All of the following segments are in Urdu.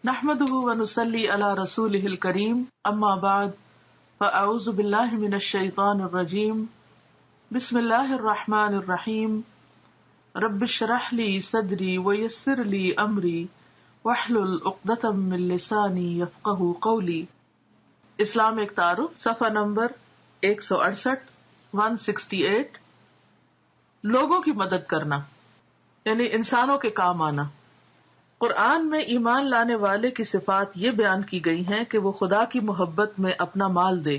نحمده ونصلي على رسوله الكريم اما بعد فاعوذ بالله من الشيطان الرجيم بسم الله الرحمن الرحيم رب اشرح لي صدري ويسر لي امري واحلل عقدة من لساني يفقهوا قولي. اسلام ایک تعارف، صفحہ نمبر 168 168. لوگوں کی مدد کرنا یعنی انسانوں کے کام آنا. قرآن میں ایمان لانے والے کی صفات یہ بیان کی گئی ہیں کہ وہ خدا کی محبت میں اپنا مال دے،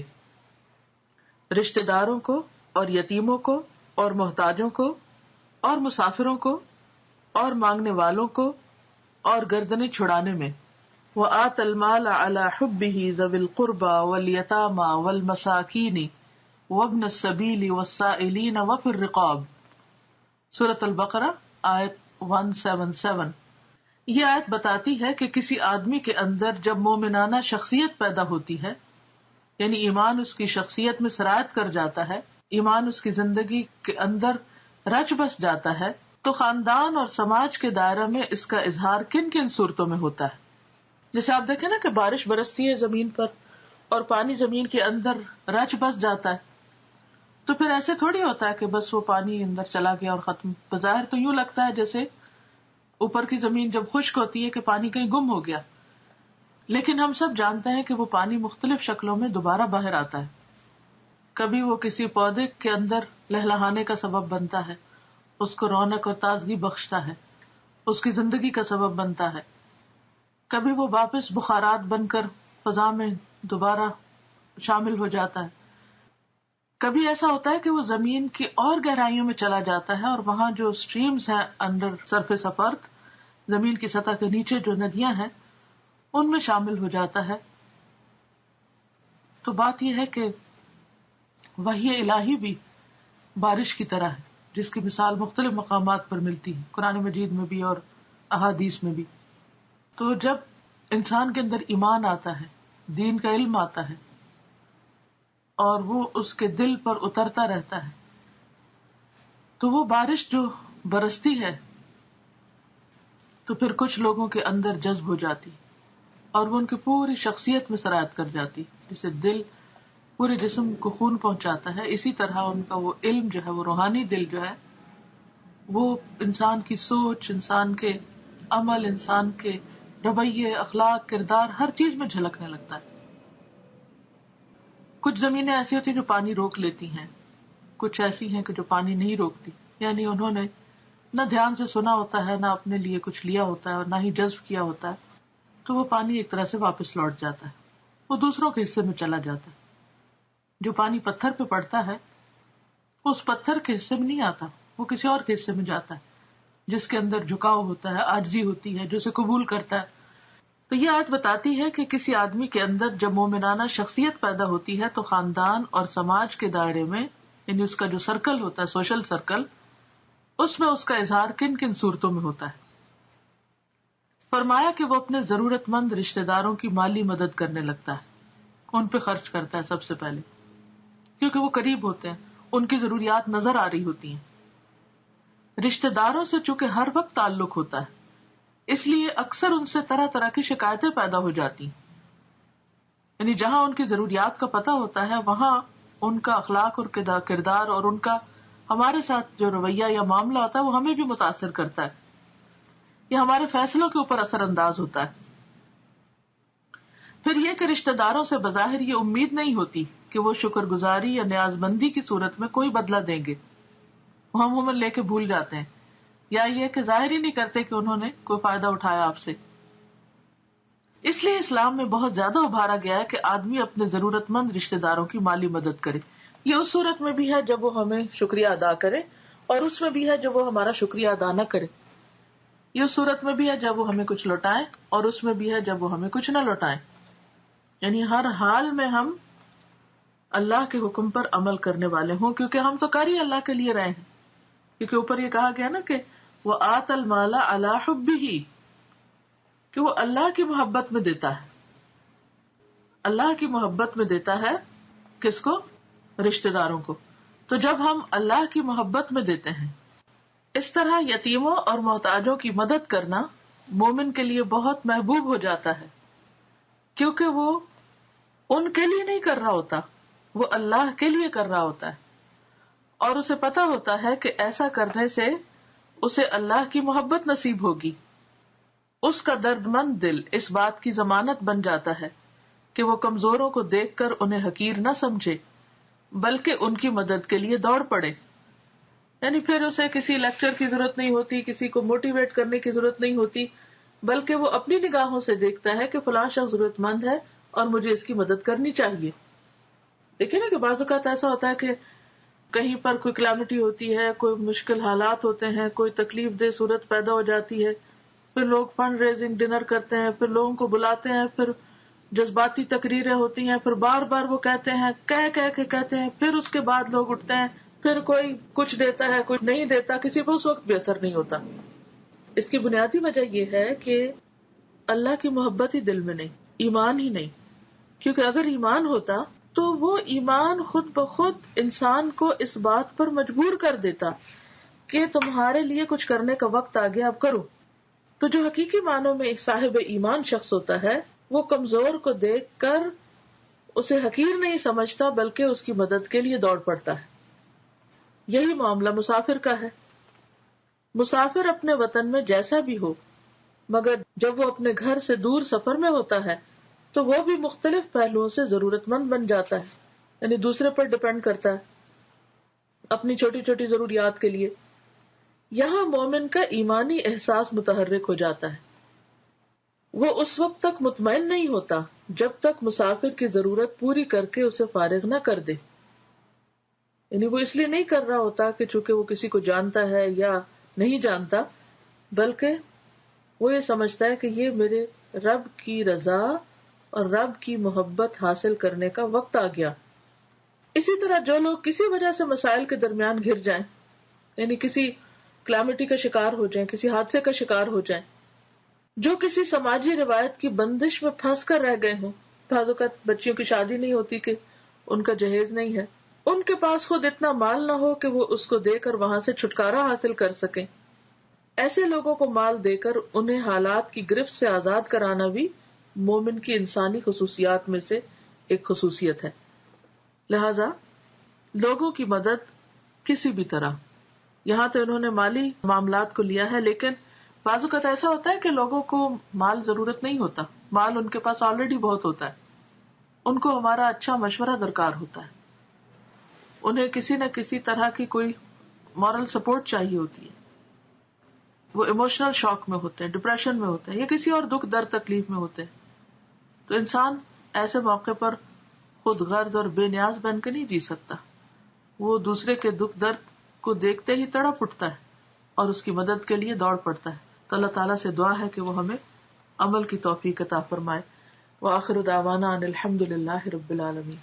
رشتہ داروں کو اور یتیموں کو اور محتاجوں کو اور مسافروں کو اور مانگنے والوں کو اور گردنیں چھڑانے میں. وآت المال علی حبہ ذوی القربى والیتامى والمساکین وابن السبیل والسائلین وفی الرقاب. سورۃ البقرہ آیت 177. یہ آیت بتاتی ہے کہ کسی آدمی کے اندر جب مومنانہ شخصیت پیدا ہوتی ہے، یعنی ایمان اس کی شخصیت میں سرایت کر جاتا ہے، ایمان اس کی زندگی کے اندر رچ بس جاتا ہے، تو خاندان اور سماج کے دائرہ میں اس کا اظہار کن کن صورتوں میں ہوتا ہے. جیسے آپ دیکھیں نا کہ بارش برستی ہے زمین پر اور پانی زمین کے اندر رچ بس جاتا ہے، تو پھر ایسے تھوڑی ہوتا ہے کہ بس وہ پانی اندر چلا گیا اور ختم. بظاہر تو یوں لگتا ہے جیسے اوپر کی زمین جب خشک ہوتی ہے کہ پانی کہیں گم ہو گیا، لیکن ہم سب جانتے ہیں کہ وہ پانی مختلف شکلوں میں دوبارہ باہر آتا ہے. کبھی وہ کسی پودے کے اندر لہلہانے کا سبب بنتا ہے، اس کو رونق اور تازگی بخشتا ہے، اس کی زندگی کا سبب بنتا ہے. کبھی وہ واپس بخارات بن کر فضا میں دوبارہ شامل ہو جاتا ہے. کبھی ایسا ہوتا ہے کہ وہ زمین کی اور گہرائیوں میں چلا جاتا ہے اور وہاں جو سٹریمز ہیں انڈر سرفیس آف ارتھ، زمین کی سطح کے نیچے جو ندیاں ہیں ان میں شامل ہو جاتا ہے. تو بات یہ ہے کہ وحی الہی بھی بارش کی طرح ہے، جس کی مثال مختلف مقامات پر ملتی ہے، قرآن مجید میں بھی اور احادیث میں بھی. تو جب انسان کے اندر ایمان آتا ہے، دین کا علم آتا ہے اور وہ اس کے دل پر اترتا رہتا ہے، تو وہ بارش جو برستی ہے تو پھر کچھ لوگوں کے اندر جذب ہو جاتی اور وہ ان کی پوری شخصیت میں سرایت کر جاتی. جسے دل پورے جسم کو خون پہنچاتا ہے، اسی طرح ان کا وہ علم جو ہے، وہ روحانی دل جو ہے، وہ انسان کی سوچ، انسان کے عمل، انسان کے رویے، اخلاق، کردار، ہر چیز میں جھلکنے لگتا ہے. کچھ زمینیں ایسی ہوتی ہیں جو پانی روک لیتی ہیں، کچھ ایسی ہیں کہ جو پانی نہیں روکتی، یعنی انہوں نے نہ دھیان سے سنا ہوتا ہے، نہ اپنے لیے کچھ لیا ہوتا ہے اور نہ ہی جذب کیا ہوتا ہے، تو وہ پانی ایک طرح سے واپس لوٹ جاتا ہے، وہ دوسروں کے حصے میں چلا جاتا ہے. جو پانی پتھر پہ پڑتا ہے اس پتھر کے حصے میں نہیں آتا، وہ کسی اور کے حصے میں جاتا ہے جس کے اندر جھکاؤ ہوتا ہے، عاجزی ہوتی ہے، جو اسے قبول کرتا ہے. تو یہ آیت بتاتی ہے کہ کسی آدمی کے اندر جب مومنانہ شخصیت پیدا ہوتی ہے تو خاندان اور سماج کے دائرے میں، یعنی اس کا جو سرکل ہوتا ہے، سوشل سرکل، اس میں اس کا اظہار کن کن صورتوں میں ہوتا ہے. فرمایا کہ وہ اپنے ضرورت مند رشتہ داروں کی مالی مدد کرنے لگتا ہے، ان پہ خرچ کرتا ہے سب سے پہلے، کیونکہ وہ قریب ہوتے ہیں، ان کی ضروریات نظر آ رہی ہوتی ہیں. رشتہ داروں سے چونکہ ہر وقت تعلق ہوتا ہے، اس لیے اکثر ان سے طرح طرح کی شکایتیں پیدا ہو جاتی ہیں. یعنی جہاں ان کی ضروریات کا پتہ ہوتا ہے وہاں ان کا اخلاق اور کردار اور ان کا ہمارے ساتھ جو رویہ یا معاملہ ہوتا ہے وہ ہمیں بھی متاثر کرتا ہے، یا ہمارے فیصلوں کے اوپر اثر انداز ہوتا ہے. پھر یہ کہ رشتہ داروں سے بظاہر یہ امید نہیں ہوتی کہ وہ شکر گزاری یا نیاز مندی کی صورت میں کوئی بدلہ دیں گے، وہ عموماً لے کے بھول جاتے ہیں، یا یہ کہ ظاہر ہی نہیں کرتے کہ انہوں نے کوئی فائدہ اٹھایا آپ سے. اس لیے اسلام میں بہت زیادہ ابھارا گیا ہے کہ آدمی اپنے ضرورت مند رشتہ داروں کی مالی مدد کرے. یہ اس صورت میں بھی ہے جب وہ ہمیں شکریہ ادا کرے، اور اس میں بھی ہے جب وہ ہمارا شکریہ ادا نہ کرے. یہ اس صورت میں بھی ہے جب وہ ہمیں کچھ لوٹائیں، اور اس میں بھی ہے جب وہ ہمیں کچھ نہ لوٹائیں. یعنی ہر حال میں ہم اللہ کے حکم پر عمل کرنے والے ہوں، کیونکہ ہم تو کر ہی اللہ کے لیے رہے ہیں. کیونکہ اوپر یہ کہا گیا نا کہ وآت المال علی حبہ، کہ وہ اللہ کی محبت میں دیتا ہے. اللہ کی محبت میں دیتا ہے کس کو؟ رشتہ داروں کو. تو جب ہم اللہ کی محبت میں دیتے ہیں، اس طرح یتیموں اور محتاجوں کی مدد کرنا مومن کے لیے بہت محبوب ہو جاتا ہے، کیونکہ وہ ان کے لیے نہیں کر رہا ہوتا، وہ اللہ کے لیے کر رہا ہوتا ہے، اور اسے پتا ہوتا ہے کہ ایسا کرنے سے اسے اللہ کی محبت نصیب ہوگی. اس کا درد مند دل اس بات کی ضمانت بن جاتا ہے کہ وہ کمزوروں کو دیکھ کر انہیں حقیر نہ سمجھے بلکہ ان کی مدد کے لیے دوڑ پڑے. یعنی پھر اسے کسی لیکچر کی ضرورت نہیں ہوتی، کسی کو موٹیویٹ کرنے کی ضرورت نہیں ہوتی، بلکہ وہ اپنی نگاہوں سے دیکھتا ہے کہ فلاں شخص ضرورت مند ہے اور مجھے اس کی مدد کرنی چاہیے. دیکھیں نا کہ بعض اوقات ایسا ہوتا ہے کہ کہیں پر کوئی کلیمٹی ہوتی ہے، کوئی مشکل حالات ہوتے ہیں، کوئی تکلیف دہ صورت پیدا ہو جاتی ہے، پھر لوگ فنڈ ریزنگ ڈنر کرتے ہیں، پھر لوگوں کو بلاتے ہیں، پھر جذباتی تقریریں ہوتی ہیں، پھر بار بار وہ کہتے ہیں، کہہ کے کہتے ہیں، پھر اس کے بعد لوگ اٹھتے ہیں، پھر کوئی کچھ دیتا ہے، کوئی نہیں دیتا، کسی پر اس وقت بھی اثر نہیں ہوتا. اس کی بنیادی وجہ یہ ہے کہ اللہ کی محبت ہی دل میں نہیں، ایمان ہی نہیں. کیونکہ اگر ایمان ہوتا تو وہ ایمان خود بخود انسان کو اس بات پر مجبور کر دیتا کہ تمہارے لیے کچھ کرنے کا وقت آ گیا، اب کرو. تو جو حقیقی معنوں میں ایک صاحب ایمان شخص ہوتا ہے وہ کمزور کو دیکھ کر اسے حقیر نہیں سمجھتا بلکہ اس کی مدد کے لیے دوڑ پڑتا ہے. یہی معاملہ مسافر کا ہے. مسافر اپنے وطن میں جیسا بھی ہو، مگر جب وہ اپنے گھر سے دور سفر میں ہوتا ہے تو وہ بھی مختلف پہلوؤں سے ضرورت مند بن جاتا ہے، یعنی دوسرے پر ڈپینڈ کرتا ہے اپنی چھوٹی چھوٹی ضروریات کے لیے. یہاں مومن کا ایمانی احساس متحرک ہو جاتا ہے. وہ اس وقت تک مطمئن نہیں ہوتا جب تک مسافر کی ضرورت پوری کر کے اسے فارغ نہ کر دے. یعنی وہ اس لیے نہیں کر رہا ہوتا کہ چونکہ وہ کسی کو جانتا ہے یا نہیں جانتا، بلکہ وہ یہ سمجھتا ہے کہ یہ میرے رب کی رضا اور رب کی محبت حاصل کرنے کا وقت آ گیا. اسی طرح جو لوگ کسی وجہ سے مسائل کے درمیان گھر جائیں، یعنی کسی کلیمٹی کا شکار ہو جائیں، کسی حادثے کا شکار ہو جائیں، جو کسی سماجی روایت کی بندش میں پھنس کر رہ گئے ہوں، بعض اوقات بچیوں کی شادی نہیں ہوتی کہ ان کا جہیز نہیں ہے، ان کے پاس خود اتنا مال نہ ہو کہ وہ اس کو دے کر وہاں سے چھٹکارا حاصل کر سکیں، ایسے لوگوں کو مال دے کر انہیں حالات کی گرفت سے آزاد کرانا بھی مومن کی انسانی خصوصیات میں سے ایک خصوصیت ہے. لہذا لوگوں کی مدد کسی بھی طرح، یہاں تو انہوں نے مالی معاملات کو لیا ہے، لیکن بعض اوقات ایسا ہوتا ہے کہ لوگوں کو مال ضرورت نہیں ہوتا، مال ان کے پاس آلریڈی بہت ہوتا ہے، ان کو ہمارا اچھا مشورہ درکار ہوتا ہے، انہیں کسی نہ کسی طرح کی کوئی مورل سپورٹ چاہیے ہوتی ہے، وہ ایموشنل شاک میں ہوتے ہیں، ڈپریشن میں ہوتے ہیں، یا کسی اور دکھ درد تکلیف میں ہوتے ہیں. تو انسان ایسے موقع پر خود غرض اور بے نیاز بن کے نہیں جی سکتا، وہ دوسرے کے دکھ درد کو دیکھتے ہی تڑپ اٹھتا ہے اور اس کی مدد کے لیے دوڑ پڑتا ہے. تو اللہ تعالیٰ سے دعا ہے کہ وہ ہمیں عمل کی توفیق عطا فرمائے. وآخر دعوانا ان الحمد للہ رب العالمین.